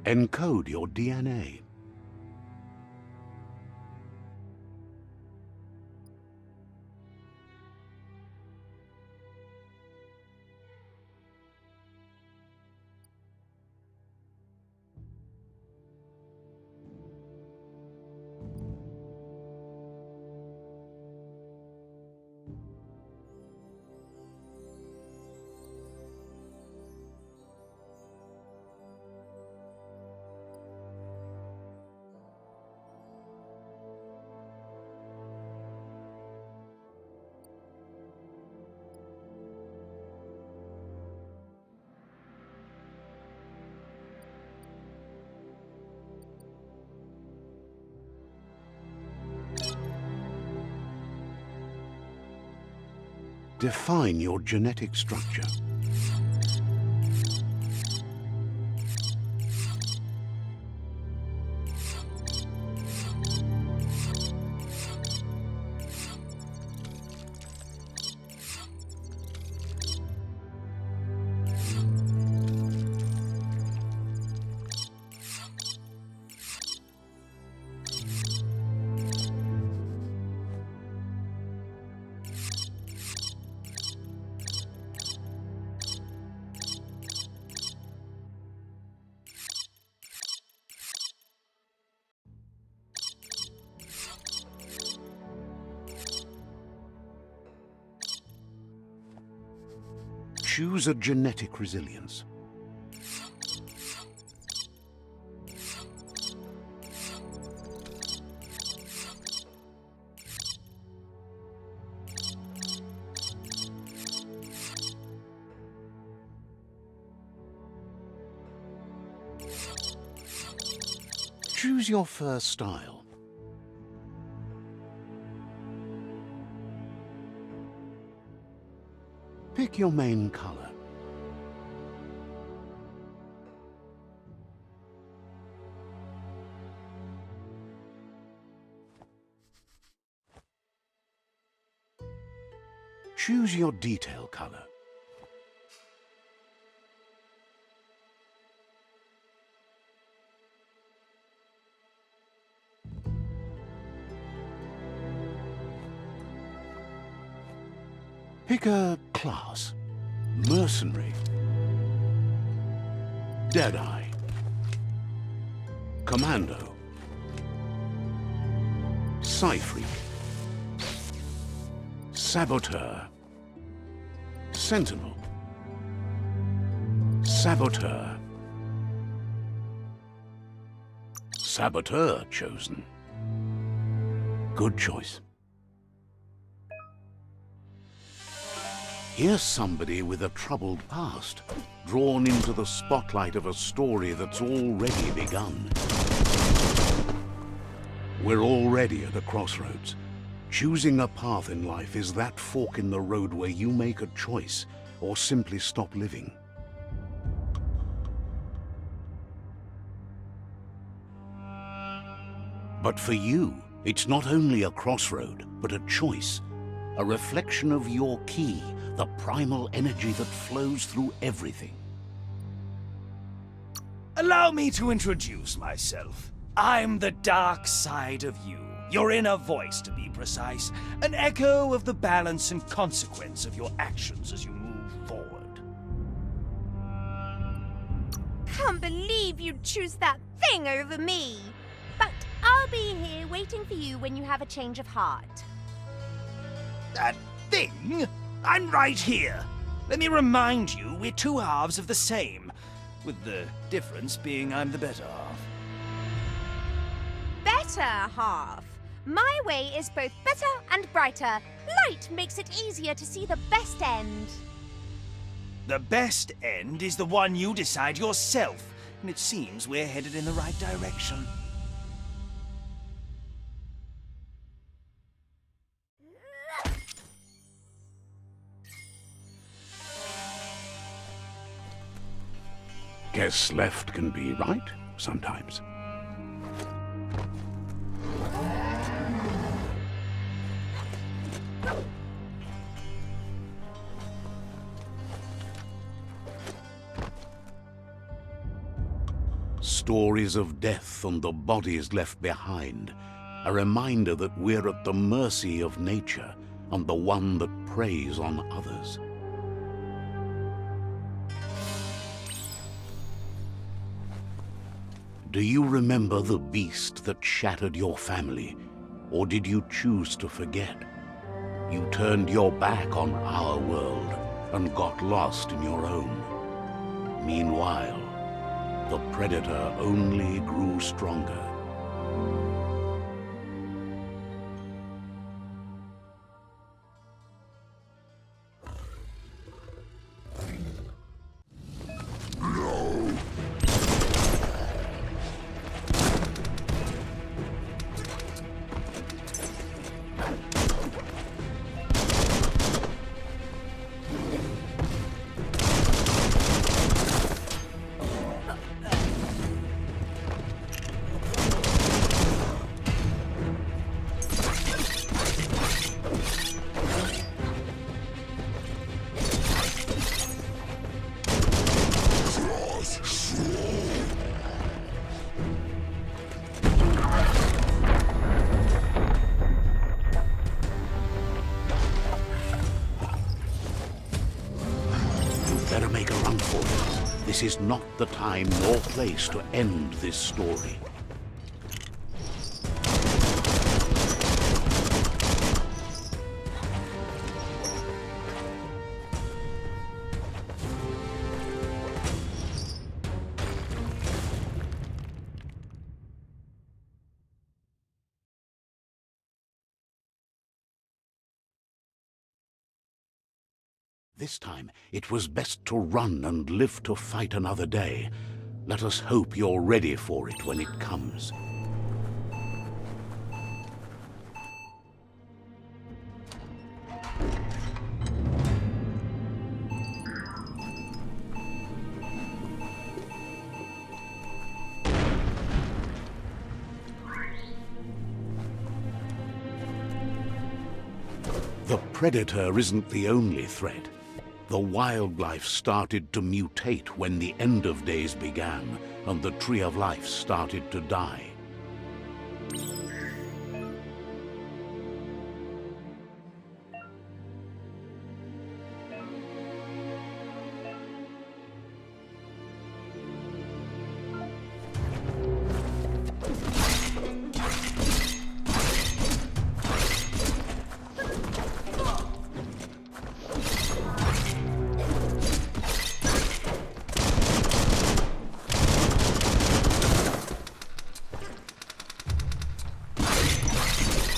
Encode your DNA. Define your genetic structure. Choose a genetic resilience. Choose your first style. Pick your main color. Choose your detail color. Pick a class. Mercenary. Deadeye. Commando. Psy-Freak. Saboteur. Sentinel. Saboteur. Saboteur chosen. Good choice. Here's somebody with a troubled past, drawn into the spotlight of a story that's already begun. We're already at a crossroads. Choosing a path in life is that fork in the road where you make a choice or simply stop living. But for you, it's not only a crossroad, but a choice, a reflection of your key, the primal energy that flows through everything. Allow me to introduce myself. I'm the dark side of you. Your inner voice, to be precise. An echo of the balance and consequence of your actions as you move forward. Can't believe you'd choose that thing over me. But I'll be here waiting for you when you have a change of heart. That thing? I'm right here. Let me remind you, we're two halves of the same, with the difference being I'm the better half. Better half. My way is both better and brighter. Light makes it easier to see the best end. The best end is the one you decide yourself, and it seems we're headed in the right direction. Guess left can be right sometimes. stories of death and the bodies left behind, a reminder that we're at the mercy of nature and the one that preys on others. Do you remember the beast that shattered your family, or did you choose to forget? You turned your back on our world and got lost in your own. Meanwhile, the predator only grew stronger. Better make a run for it. This is not the time nor place to end this story. This time, it was best to run and live to fight another day. Let us hope you're ready for it when it comes. The predator isn't the only threat. The wildlife started to mutate when the end of days began, and the tree of life started to die.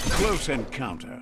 Close encounter.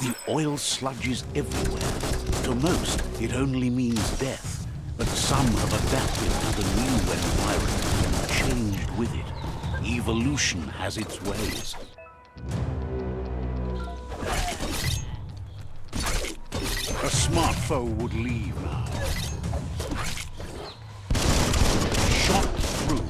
The oil sludges everywhere. To most, it only means death, but some have adapted to the new environment and changed with it. Evolution has its ways. A smart foe would leave now. Shot through.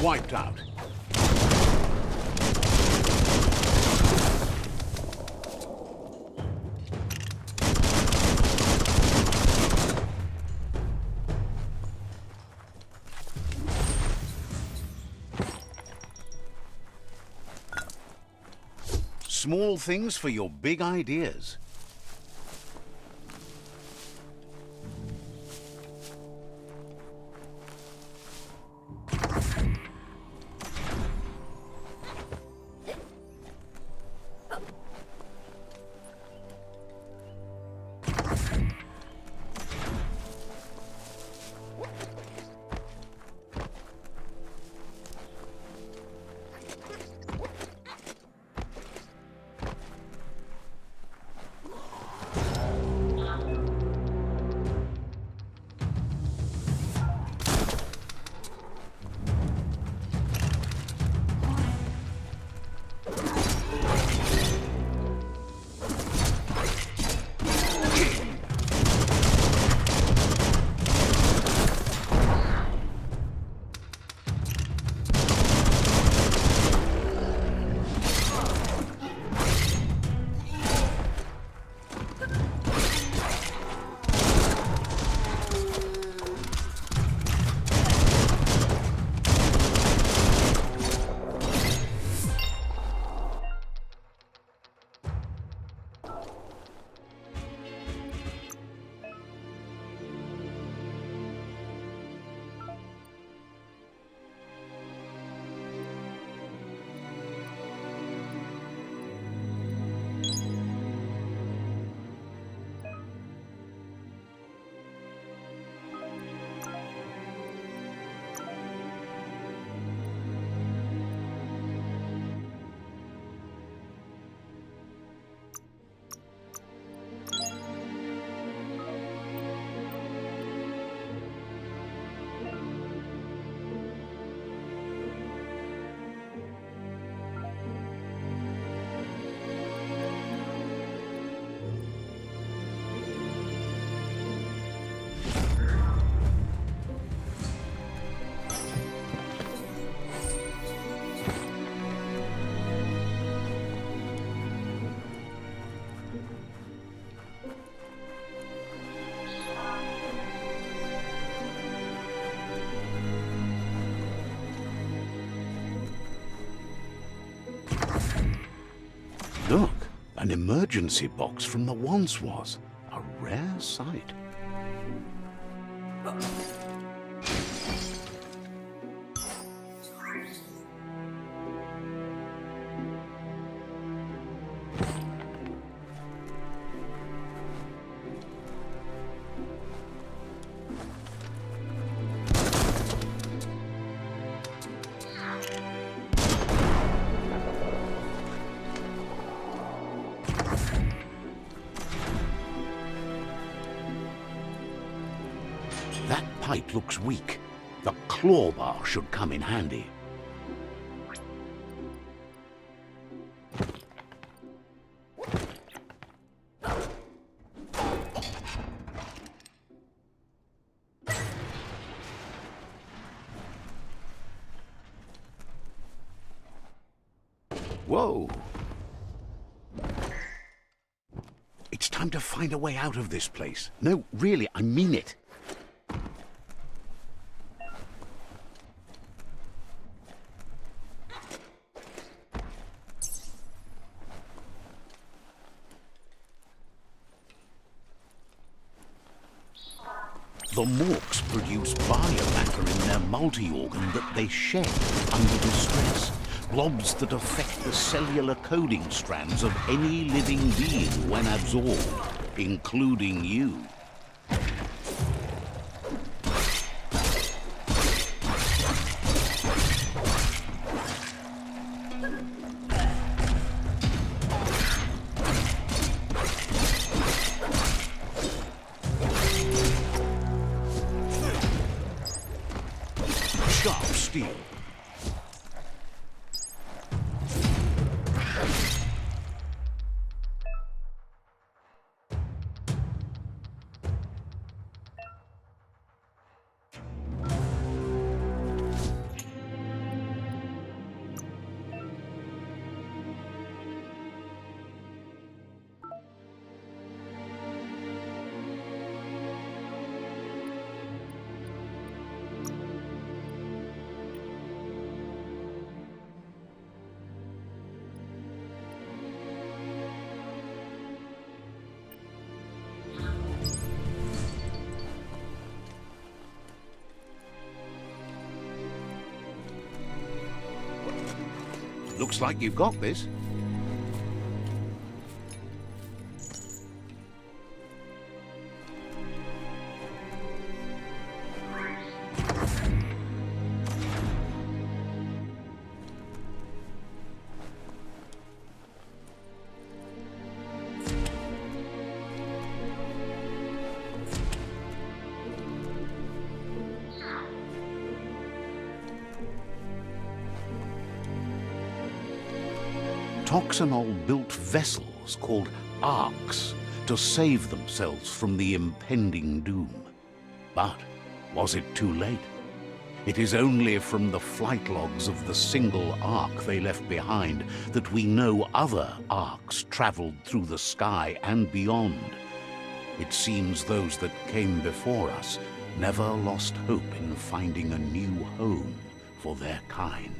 Wiped out. Small things for your big ideas. Look, an emergency box from the once was. A rare sight. That pipe looks weak. The claw bar should come in handy. Whoa! It's time to find a way out of this place. No, really, I mean it. The MORKS produce biomatter in their multi-organ that they shed under distress. Blobs that affect the cellular coding strands of any living being when absorbed, including you. Sharp steel. Looks like you've got this. Toxanol built vessels called arks to save themselves from the impending doom. But was it too late? It is only from the flight logs of the single ark they left behind that we know other arks traveled through the sky and beyond. It seems those that came before us never lost hope in finding a new home for their kind.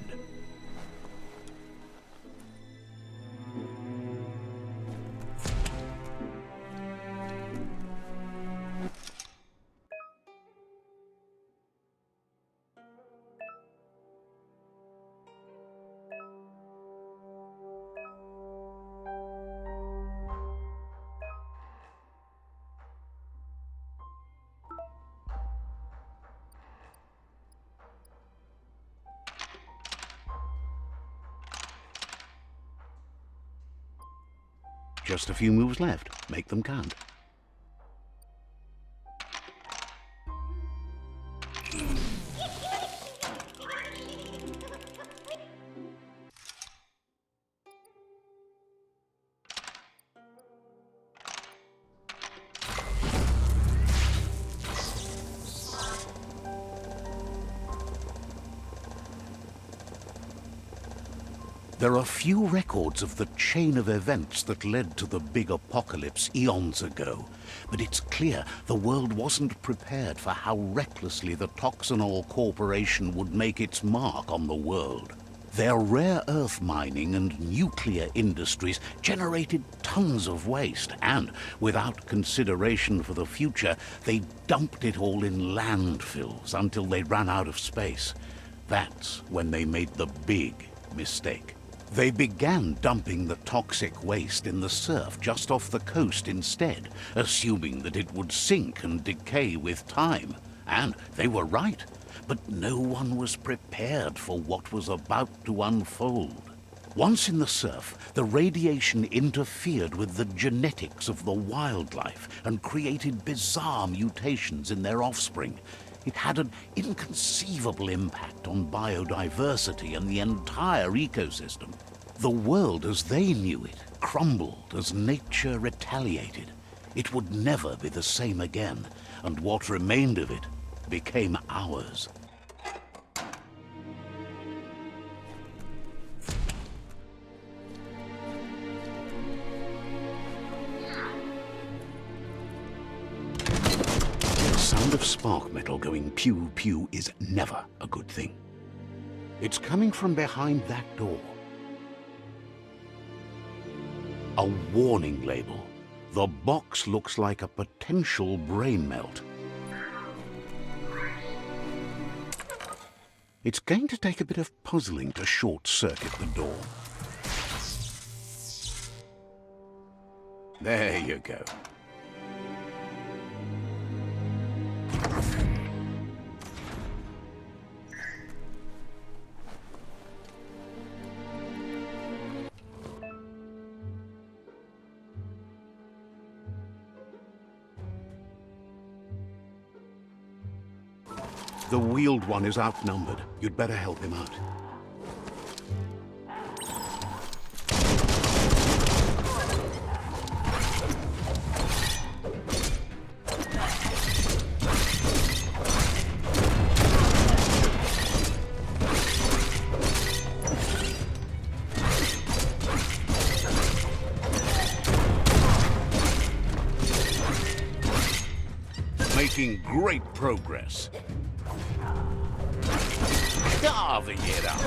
Just a few moves left. Make them count. There are few records of the chain of events that led to the big apocalypse eons ago, but it's clear the world wasn't prepared for how recklessly the Toxanol Corporation would make its mark on the world. Their rare earth mining and nuclear industries generated tons of waste, and without consideration for the future, they dumped it all in landfills until they ran out of space. That's when they made the big mistake. They began dumping the toxic waste in the surf just off the coast instead, assuming that it would sink and decay with time. And they were right, but no one was prepared for what was about to unfold. Once in the surf, the radiation interfered with the genetics of the wildlife and created bizarre mutations in their offspring. It had an inconceivable impact on biodiversity and the entire ecosystem. The world as they knew it crumbled as nature retaliated. It would never be the same again, and what remained of it became ours. The sound of spark metal going pew-pew is never a good thing. It's coming from behind that door. A warning label. The box looks like a potential brain melt. It's going to take a bit of puzzling to short-circuit the door. There you go. The wheeled one is outnumbered. You'd better help him out. Making great progress. Carving it up.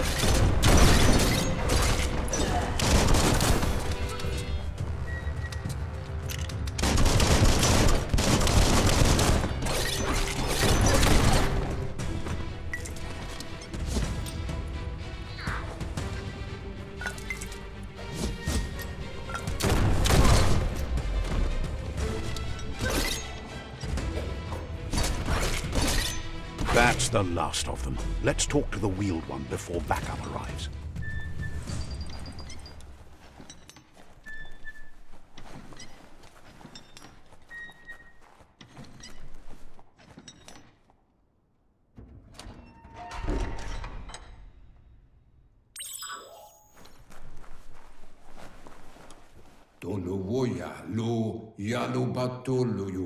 That's the last of them. Let's talk to the wheeled one before backup arrives.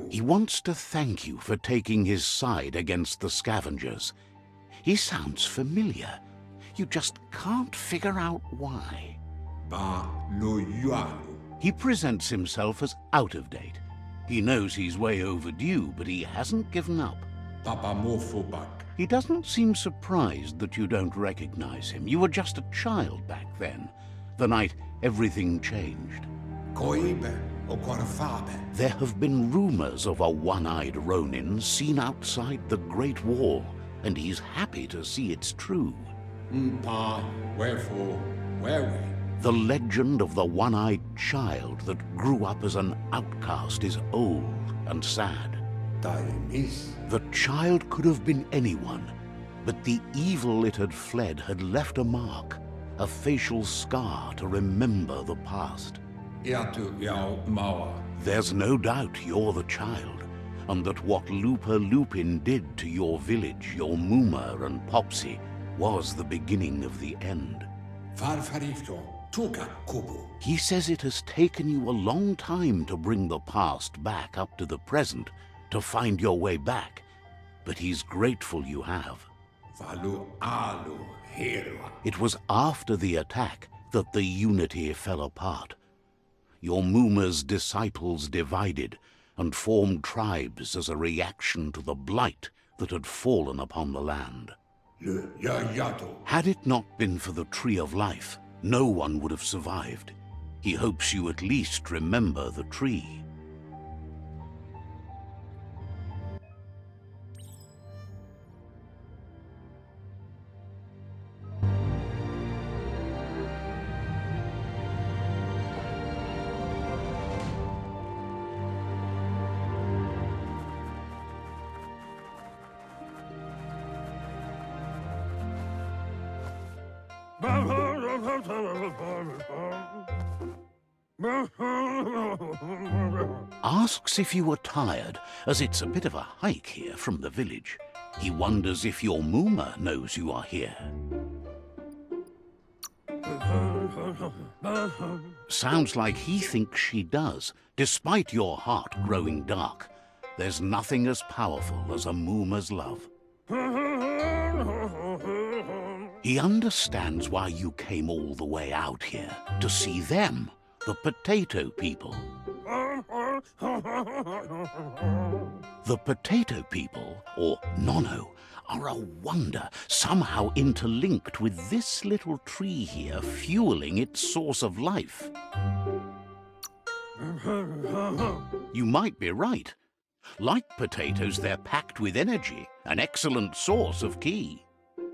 He wants to thank you for taking his side against the scavengers. He sounds familiar. You just can't figure out why. He presents himself as out of date. He knows he's way overdue, but he hasn't given up. He doesn't seem surprised that you don't recognize him. You were just a child back then, the night everything changed. There have been rumors of a one-eyed Ronin seen outside the Great Wall, and he's happy to see it's true. The legend of the one-eyed child that grew up as an outcast is old and sad. The child could have been anyone, but the evil it had fled had left a mark, a facial scar to remember the past. There's no doubt you're the child, and that what Lupa Lupin did to your village, your Muma and Popsy, was the beginning of the end. He says it has taken you a long time to bring the past back up to the present, to find your way back, but he's grateful you have. It was after the attack that the unity fell apart. Your Muma's disciples divided and formed tribes as a reaction to the blight that had fallen upon the land. Had it not been for the Tree of Life, no one would have survived. He hopes you at least remember the tree. Asks if you were tired, as it's a bit of a hike here from the village. He wonders if your Muma knows you are here. Sounds like he thinks she does, despite your heart growing dark. There's nothing as powerful as a Muma's love. He understands why you came all the way out here, to see them, the potato people. The potato people, or Nono, are a wonder, somehow interlinked with this little tree here, fueling its source of life. You might be right. Like potatoes, they're packed with energy, an excellent source of ki.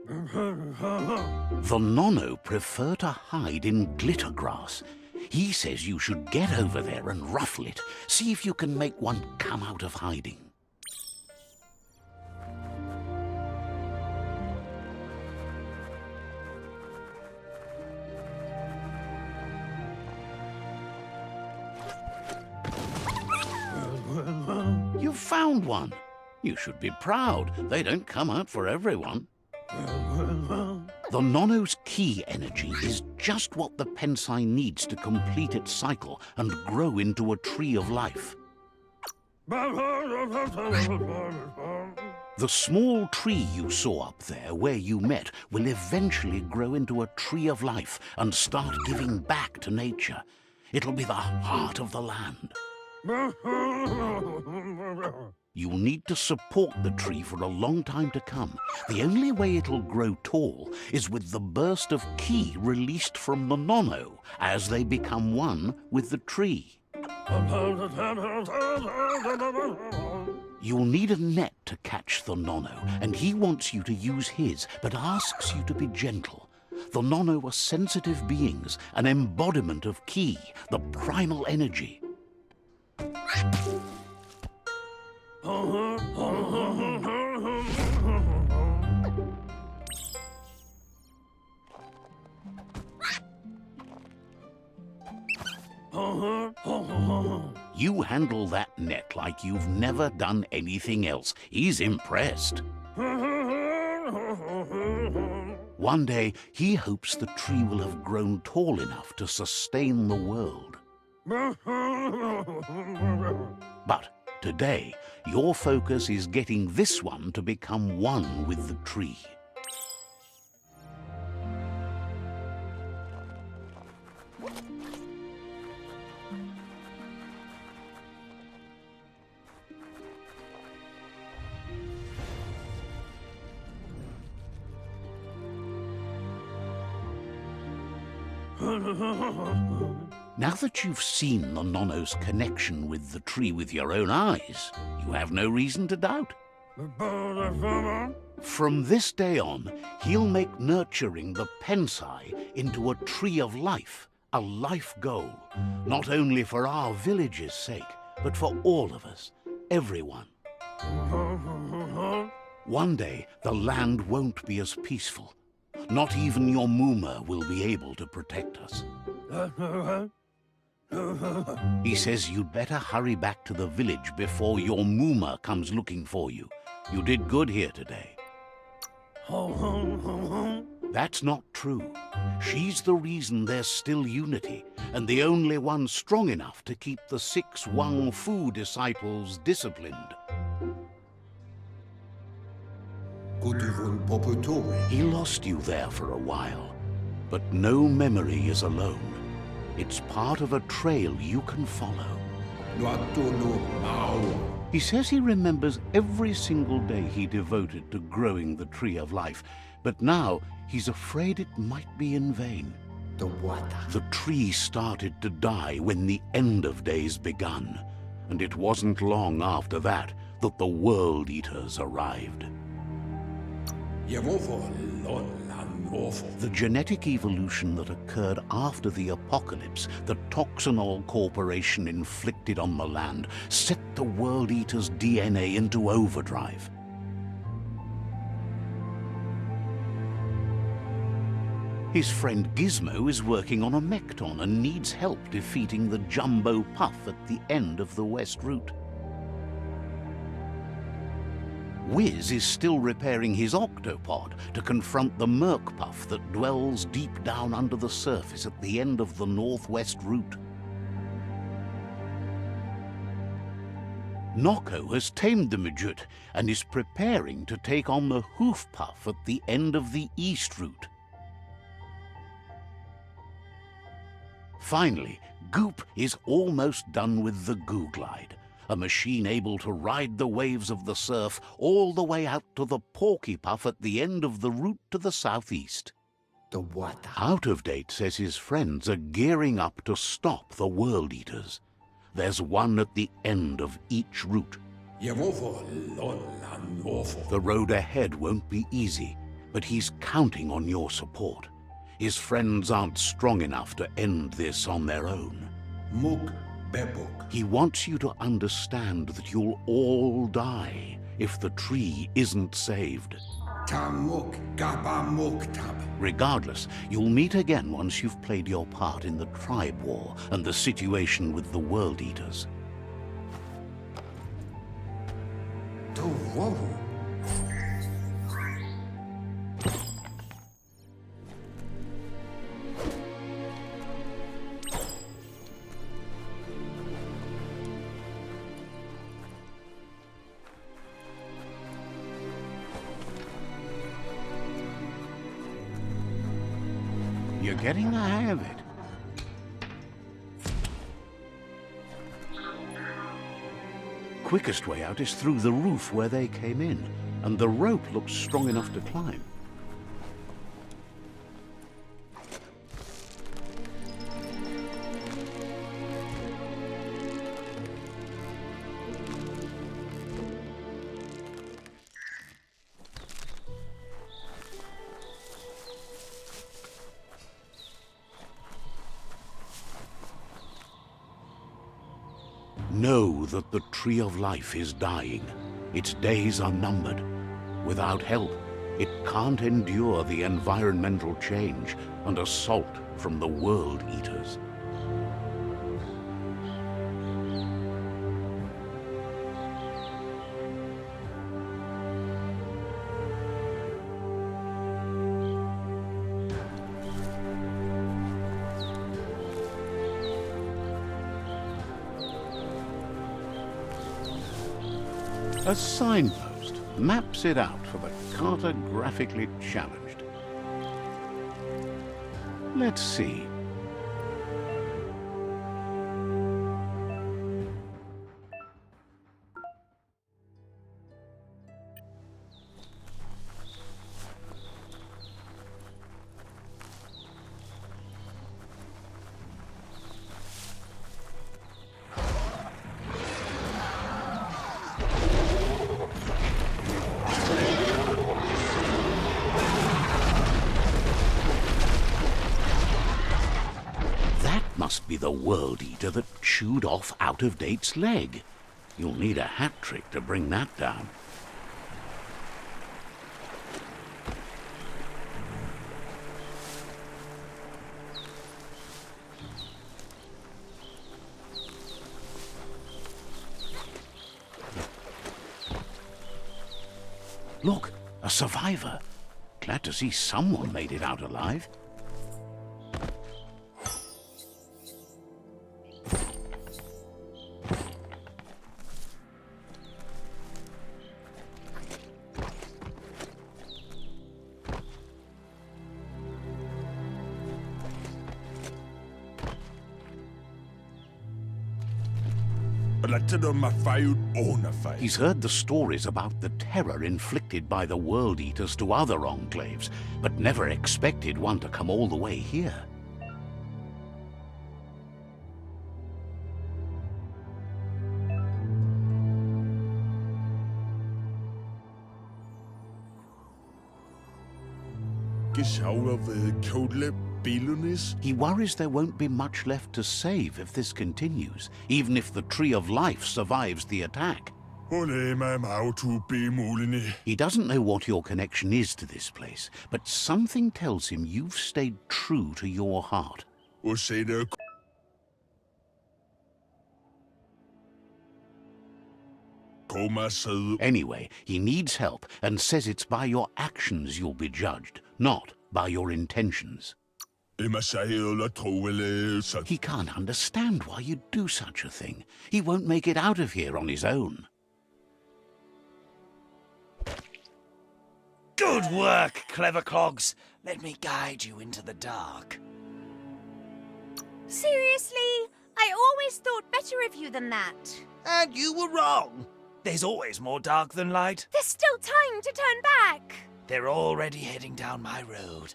The Nono prefer to hide in glittergrass. He says you should get over there and ruffle it. See if you can make one come out of hiding. You've found one. You should be proud. They don't come out for everyone. The Nono's key energy is just what the Pensai needs to complete its cycle and grow into a tree of life. The small tree you saw up there where you met will eventually grow into a tree of life and start giving back to nature. It'll be the heart of the land. You'll need to support the tree for a long time to come. The only way it'll grow tall is with the burst of ki released from the Nono as they become one with the tree. You'll need a net to catch the Nono, and he wants you to use his, but asks you to be gentle. The Nono are sensitive beings, an embodiment of ki, the primal energy. You handle that net like you've never done anything else. He's impressed. One day, he hopes the tree will have grown tall enough to sustain the world. But today, your focus is getting this one to become one with the tree. Now that you've seen the Nono's connection with the tree with your own eyes, you have no reason to doubt. From this day on, he'll make nurturing the Pensai into a tree of life, a life goal, not only for our village's sake, but for all of us, everyone. One day, the land won't be as peaceful. Not even your Muma will be able to protect us. He says you'd better hurry back to the village before your Muma comes looking for you. You did good here today. That's not true. She's the reason there's still unity, and the only one strong enough to keep the 6 WUNG-FU disciples disciplined. He lost you there for a while, but no memory is alone. It's part of a trail you can follow. He says he remembers every single day he devoted to growing the tree of life, but now he's afraid it might be in vain. The tree started to die when the end of days begun, and it wasn't long after that that the World Eaters arrived. The genetic evolution that occurred after the apocalypse the Toxanol Corporation inflicted on the land set the World Eater's DNA into overdrive. His friend Gizmo is working on a Mekton and needs help defeating the Jumbo Puff at the end of the West Route. Wiz is still repairing his octopod to confront the Merc Puff that dwells deep down under the surface at the end of the Northwest Route. Noko has tamed the Midget and is preparing to take on the Hoof Puff at the end of the East Route. Finally, Goop is almost done with the Goo Glide, a machine able to ride the waves of the surf all the way out to the Porky Puff at the end of the route to the southeast. Out of Date says his friends are gearing up to stop the World Eaters. There's one at the end of each route. The road ahead won't be easy, but he's counting on your support. His friends aren't strong enough to end this on their own. He wants you to understand that you'll all die if the tree isn't saved. Regardless, you'll meet again once you've played your part in the tribe war and the situation with the World Eaters. You're getting the hang of it. Quickest way out is through the roof where they came in, and the rope looks strong enough to climb. Know that the Tree of Life is dying. Its days are numbered. Without help, it can't endure the environmental change and assault from the World Eaters. A signpost maps it out for the cartographically challenged. Let's see. Must be the World Eater that chewed off Out-of-Date's leg. You'll need a hat trick to bring that down. Look, a survivor. Glad to see someone made it out alive. He's heard the stories about the terror inflicted by the World Eaters to other enclaves, but never expected one to come all the way here. He worries there won't be much left to save if this continues, even if the Tree of Life survives the attack. He doesn't know what your connection is to this place, but something tells him you've stayed true to your heart. Anyway, he needs help and says it's by your actions you'll be judged, not by your intentions. He can't understand why you'd do such a thing. He won't make it out of here on his own. Good work, clever clogs. Let me guide you into the dark. Seriously? I always thought better of you than that. And you were wrong. There's always more dark than light. There's still time to turn back. They're already heading down my road.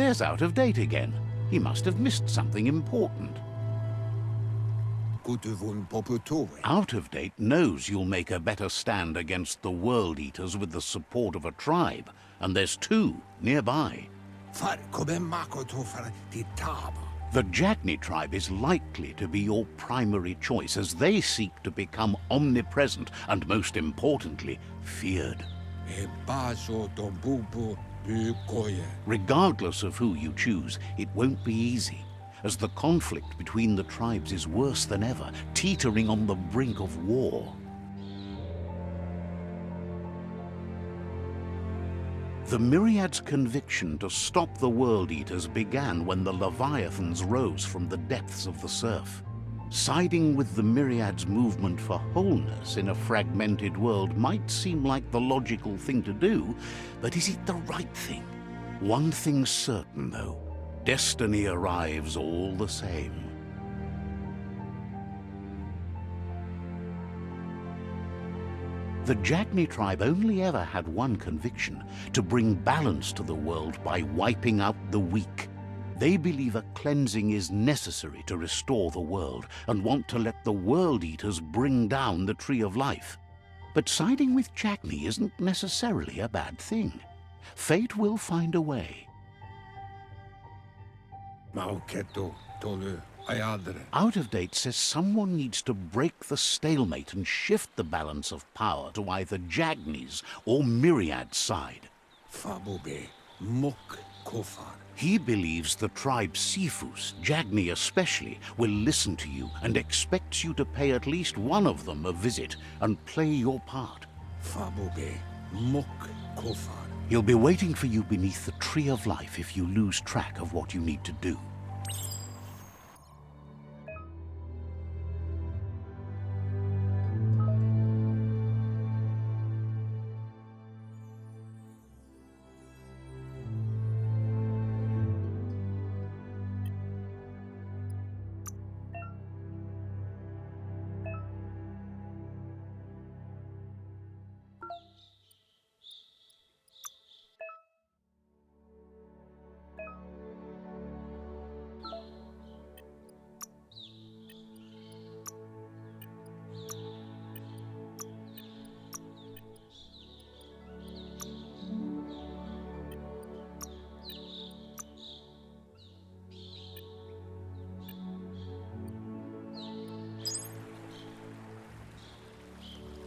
There's Out of Date again. He must have missed something important. Out of Date knows you'll make a better stand against the World Eaters with the support of a tribe, and there's 2 nearby. The Jagni tribe is likely to be your primary choice as they seek to become omnipresent and, most importantly, feared. Regardless of who you choose, it won't be easy, as the conflict between the tribes is worse than ever, teetering on the brink of war. The Myriad's conviction to stop the World Eaters began when the Leviathans rose from the depths of the surf. Siding with the Myriad's movement for wholeness in a fragmented world might seem like the logical thing to do, but is it the right thing? One thing's certain, though. Destiny arrives all the same. The Jagni tribe only ever had one conviction: to bring balance to the world by wiping out the weak. They believe a cleansing is necessary to restore the world and want to let the World Eaters bring down the Tree of Life. But siding with Jagni isn't necessarily a bad thing. Fate will find a way. Out of Date says someone needs to break the stalemate and shift the balance of power to either Jagni's or Myriad's side. He believes the tribe Sifus, Jagni especially, will listen to you and expects you to pay at least one of them a visit and play your part. He'll be waiting for you beneath the Tree of Life if you lose track of what you need to do.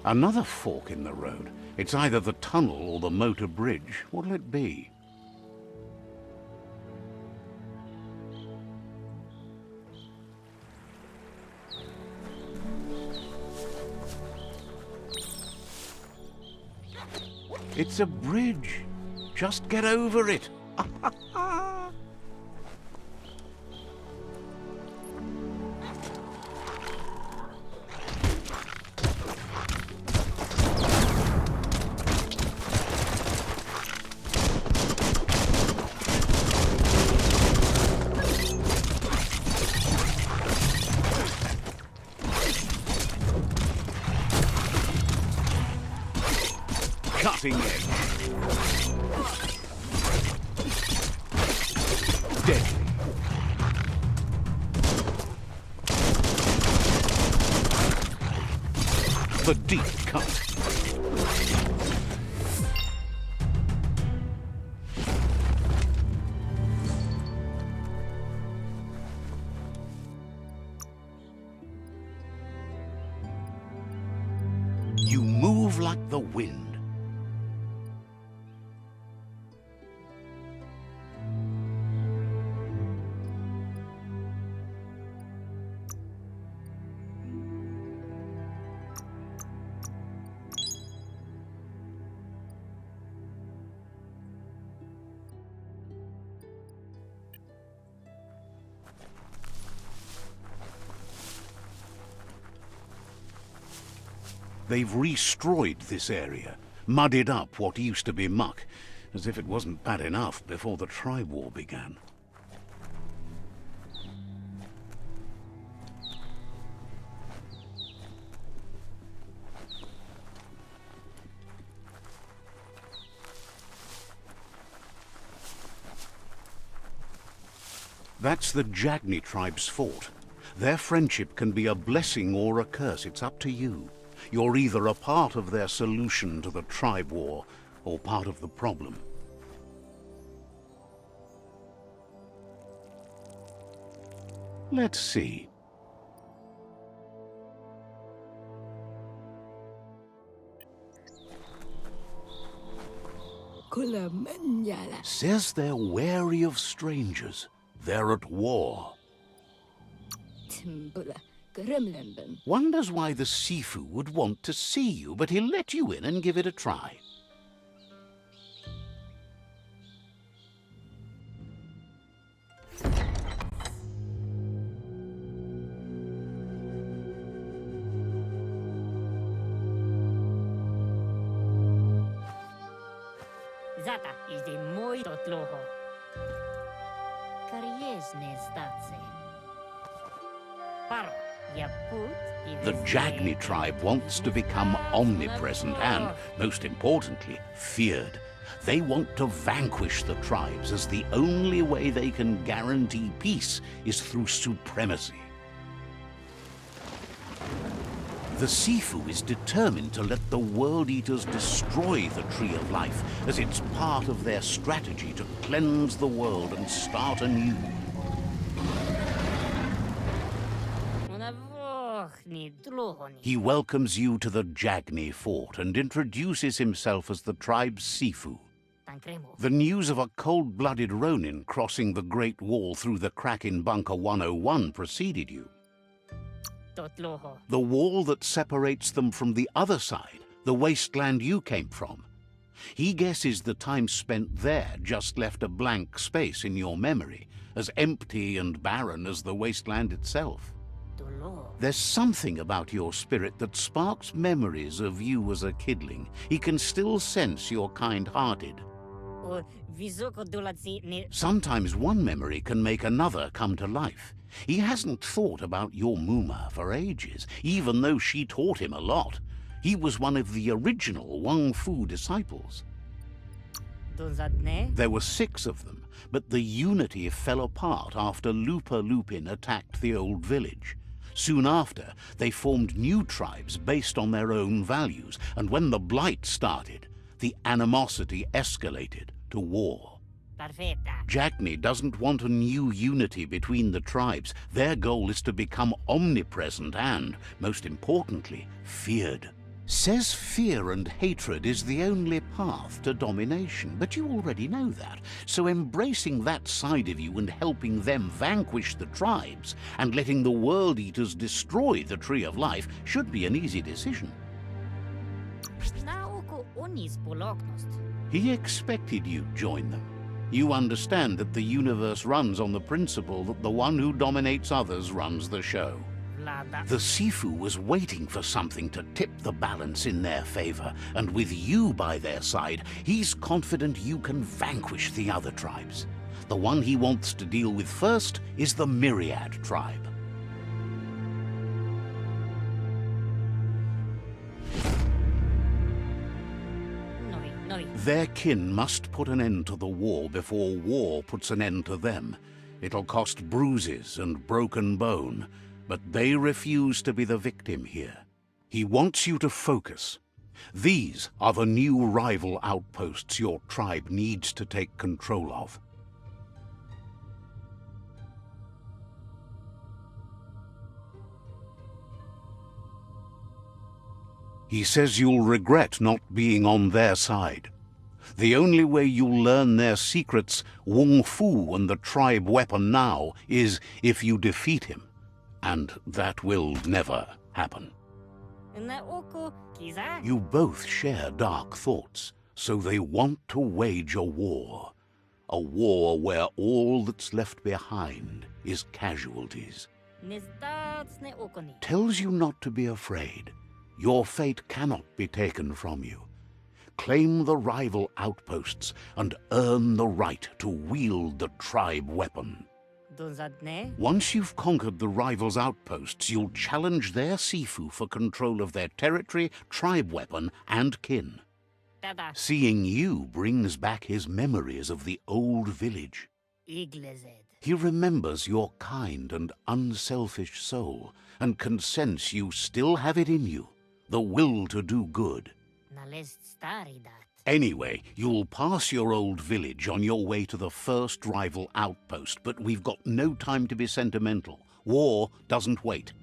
Another fork in the road. It's either the tunnel or the motor bridge. What'll it be? It's a bridge. Just get over it. Cutting edge. Deadly. The deep cut. You move like the wind. They've restroyed this area, muddied up what used to be muck, as if it wasn't bad enough before the tribe war began. That's the Jagni tribe's fort. Their friendship can be a blessing or a curse. It's up to you. You're either a part of their solution to the tribe war, or part of the problem. Let's see. Says they're wary of strangers. They're at war. Wonders why the Sifu would want to see you, but he'll let you in and give it a try. Zata is the moi totloho. Kariesne statse. Paro, yaput. The Jagni tribe wants to become omnipresent and, most importantly, feared. They want to vanquish the tribes, as the only way they can guarantee peace is through supremacy. The Sifu is determined to let the World Eaters destroy the Tree of Life, as it's part of their strategy to cleanse the world and start anew. He welcomes you to the Jagni fort and introduces himself as the tribe's Sifu. The news of a cold-blooded Ronin crossing the Great Wall through the crack in Bunker 101 preceded you. The wall that separates them from the other side, the wasteland you came from. He guesses the time spent there just left a blank space in your memory, as empty and barren as the wasteland itself. There's something about your spirit that sparks memories of you as a kidling. He can still sense you're kind-hearted. Sometimes one memory can make another come to life. He hasn't thought about your Muma for ages, even though she taught him a lot. He was one of the original WUNG-FU disciples. There were 6 of them, but the unity fell apart after Lupa Lupin attacked the old village. Soon after, they formed new tribes based on their own values, and when the Blight started, the animosity escalated to war. Jagni doesn't want a new unity between the tribes. Their goal is to become omnipresent and, most importantly, feared. Says fear and hatred is the only path to domination, but you already know that. So embracing that side of you and helping them vanquish the tribes and letting the World Eaters destroy the Tree of Life should be an easy decision. He expected you'd join them. You understand that the universe runs on the principle that the one who dominates others runs the show. The Sifu was waiting for something to tip the balance in their favor, and with you by their side, he's confident you can vanquish the other tribes. The one he wants to deal with first is the Myriad tribe. Their kin must put an end to the war before war puts an end to them. It'll cost bruises and broken bone, but they refuse to be the victim here. He wants you to focus. These are the new rival outposts your tribe needs to take control of. He says you'll regret not being on their side. The only way you'll learn their secrets, WUNG-FU and the tribe weapon now, is if you defeat him. And that will never happen. You both share dark thoughts, so they want to wage a war. A war where all that's left behind is casualties. Tells you not to be afraid. Your fate cannot be taken from you. Claim the rival outposts and earn the right to wield the tribe weapon. Once you've conquered the rivals' outposts, you'll challenge their Sifu for control of their territory, tribe weapon, and kin. Seeing you brings back his memories of the old village. He remembers your kind and unselfish soul, and can sense you still have it in you, the will to do good. Na lest stari dat. Anyway, you'll pass your old village on your way to the first rival outpost, but we've got no time to be sentimental. War doesn't wait.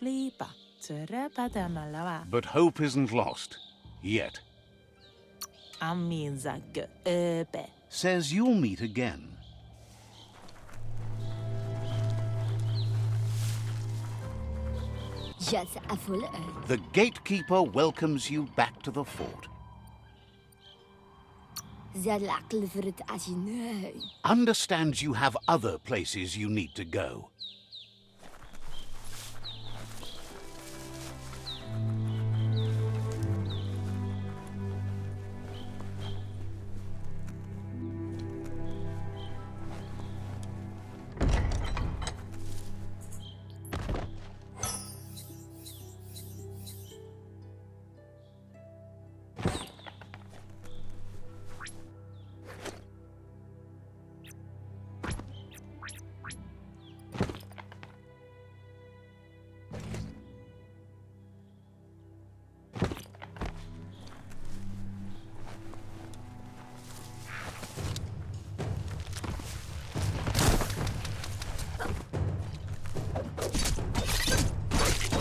Sleepa, terepata malawa. But hope isn't lost. Yet. Aminza geöpe. Says you'll meet again. Just a full The gatekeeper welcomes you back to the fort. Understands you have other places you need to go.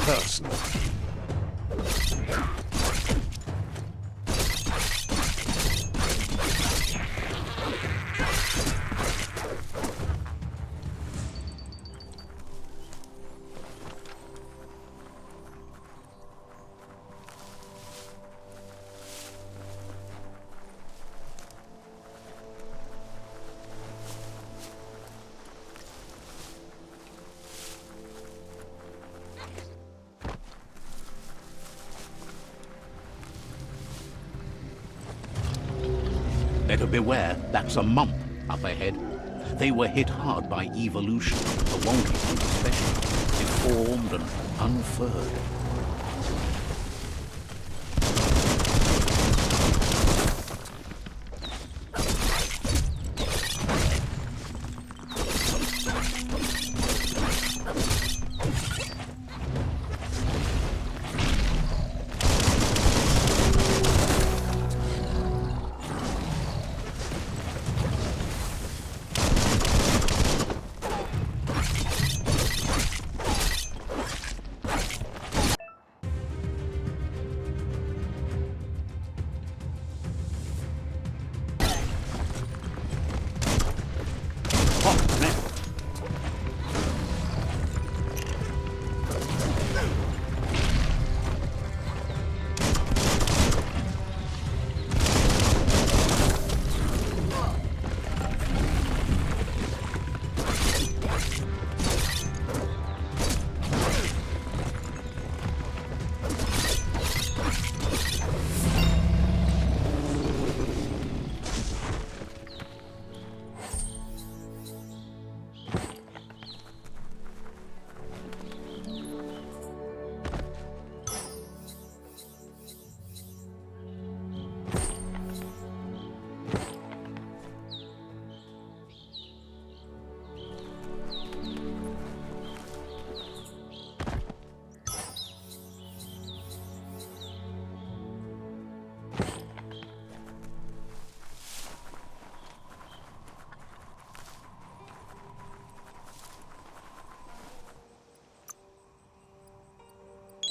Person. Better beware, that's a mump up ahead. They were hit hard by evolution, the WUNG-FU especially, deformed and unfurred.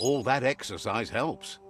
All that exercise helps.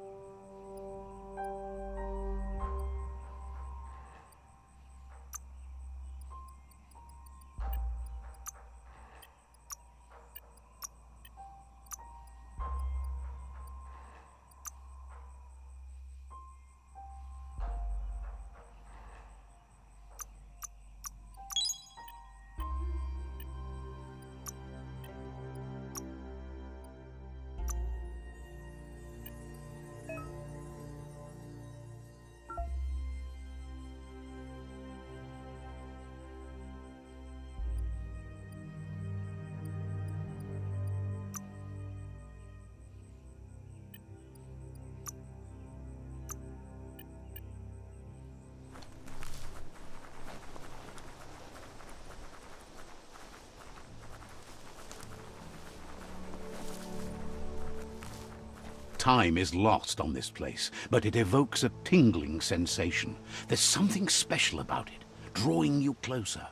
Time is lost on this place, but it evokes a tingling sensation. There's something special about it, drawing you closer.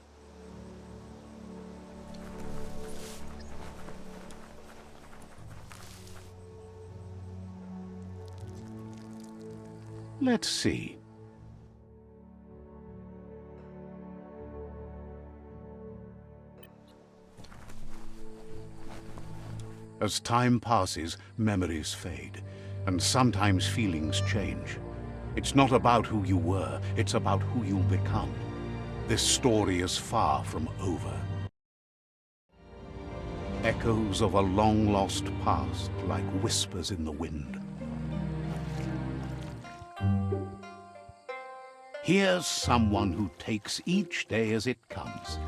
Let's see. As time passes, memories fade, and sometimes feelings change. It's not about who you were, it's about who you'll become. This story is far from over. Echoes of a long-lost past, like whispers in the wind. Here's someone who takes each day as it comes.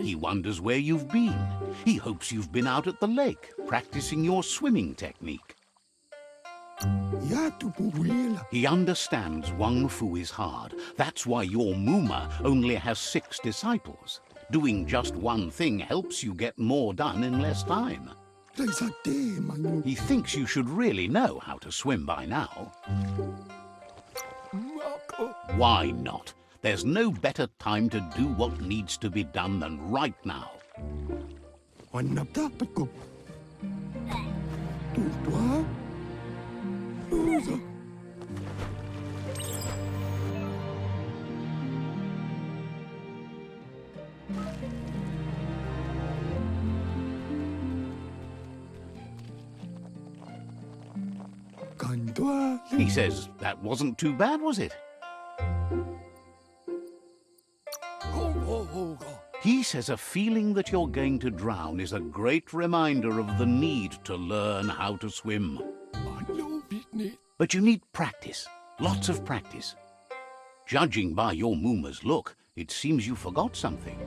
He wonders where you've been. He hopes you've been out at the lake, practicing your swimming technique. He understands WUNG-FU is hard. That's why your Muma only has 6 disciples. Doing just one thing helps you get more done in less time. He thinks you should really know how to swim by now. Why not? There's no better time to do what needs to be done than right now. He says, that wasn't too bad, was it? He says a feeling that you're going to drown is a great reminder of the need to learn how to swim. But you need practice, lots of practice. Judging by your Muma's look, it seems you forgot something.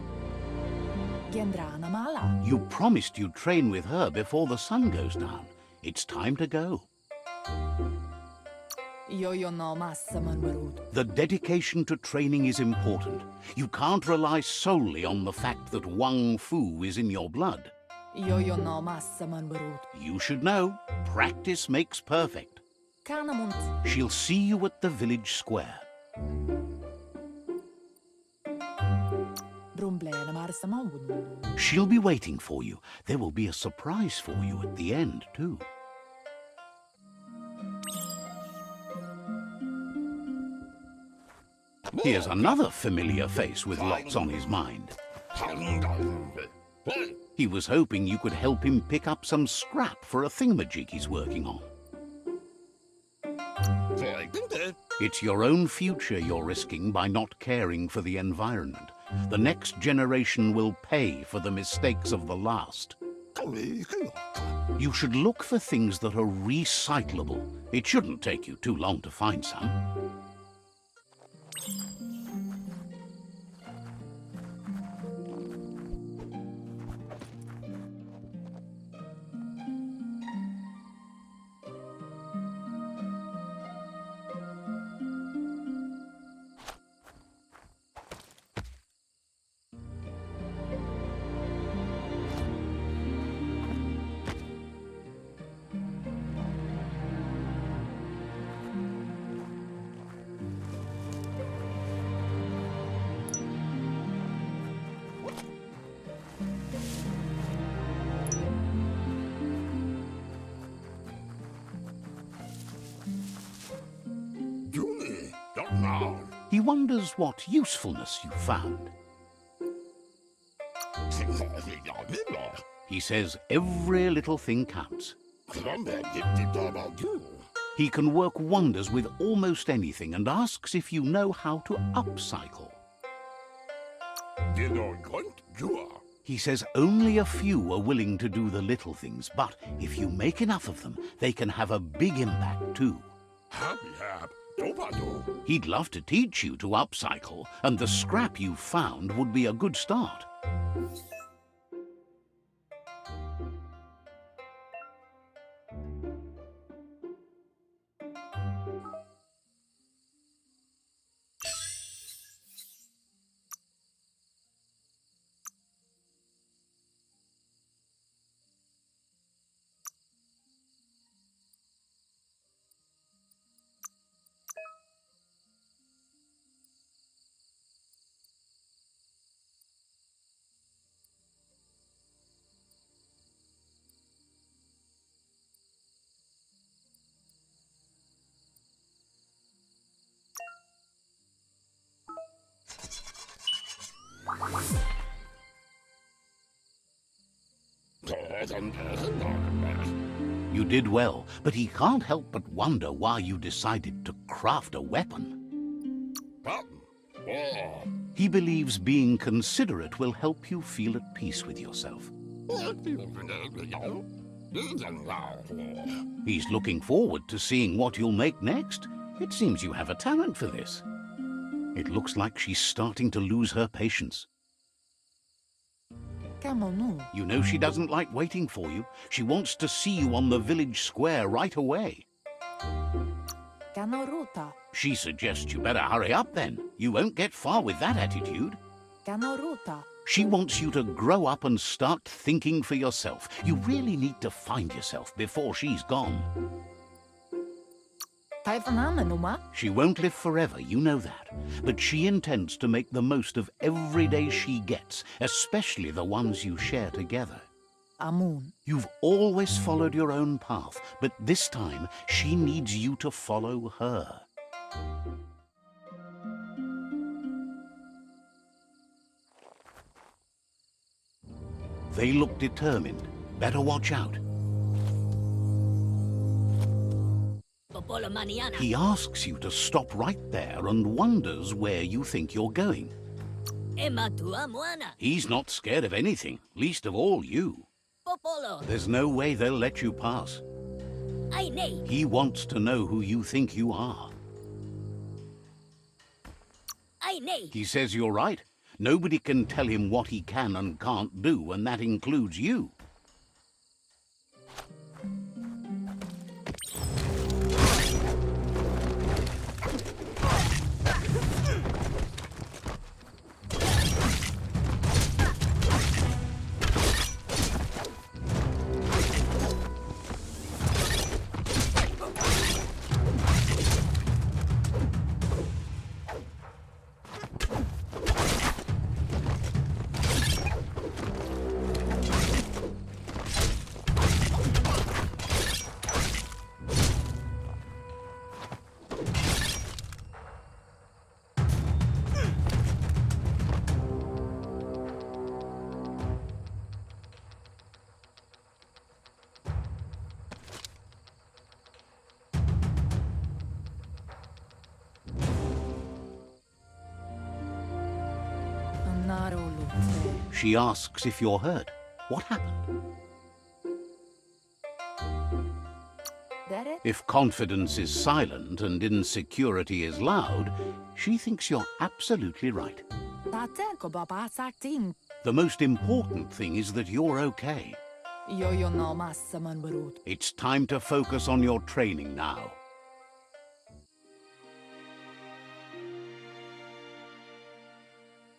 You promised you'd train with her before the sun goes down. It's time to go. The dedication to training is important. You can't rely solely on the fact that WUNG-FU is in your blood. You should know, practice makes perfect. She'll see you at the village square. She'll be waiting for you. There will be a surprise for you at the end, too. Here's another familiar face with lots on his mind. He was hoping you could help him pick up some scrap for a thingamajig he's working on. It's your own future you're risking by not caring for the environment. The next generation will pay for the mistakes of the last. You should look for things that are recyclable. It shouldn't take you too long to find some. He wonders what usefulness you found. He says every little thing counts. He can work wonders with almost anything and asks if you know how to upcycle. He says only a few are willing to do the little things, but if you make enough of them, they can have a big impact too. He'd love to teach you to upcycle, and the scrap you found would be a good start. You did well, but he can't help but wonder why you decided to craft a weapon. He believes being considerate will help you feel at peace with yourself. He's looking forward to seeing what you'll make next. It seems you have a talent for this. It looks like she's starting to lose her patience. You know she doesn't like waiting for you. She wants to see you on the village square right away. She suggests you better hurry up then. You won't get far with that attitude. She wants you to grow up and start thinking for yourself. You really need to find yourself before she's gone. She won't live forever, you know that. But she intends to make the most of every day she gets, especially the ones you share together. You've always followed your own path, but this time she needs you to follow her. They look determined. Better watch out. He asks you to stop right there and wonders where you think you're going. He's not scared of anything, least of all you. There's no way they'll let you pass. He wants to know who you think you are. He says you're right. Nobody can tell him what he can and can't do, and that includes you. She asks if you're hurt. What happened? If confidence is silent and insecurity is loud, she thinks you're absolutely right. The most important thing is that you're okay. It's time to focus on your training now.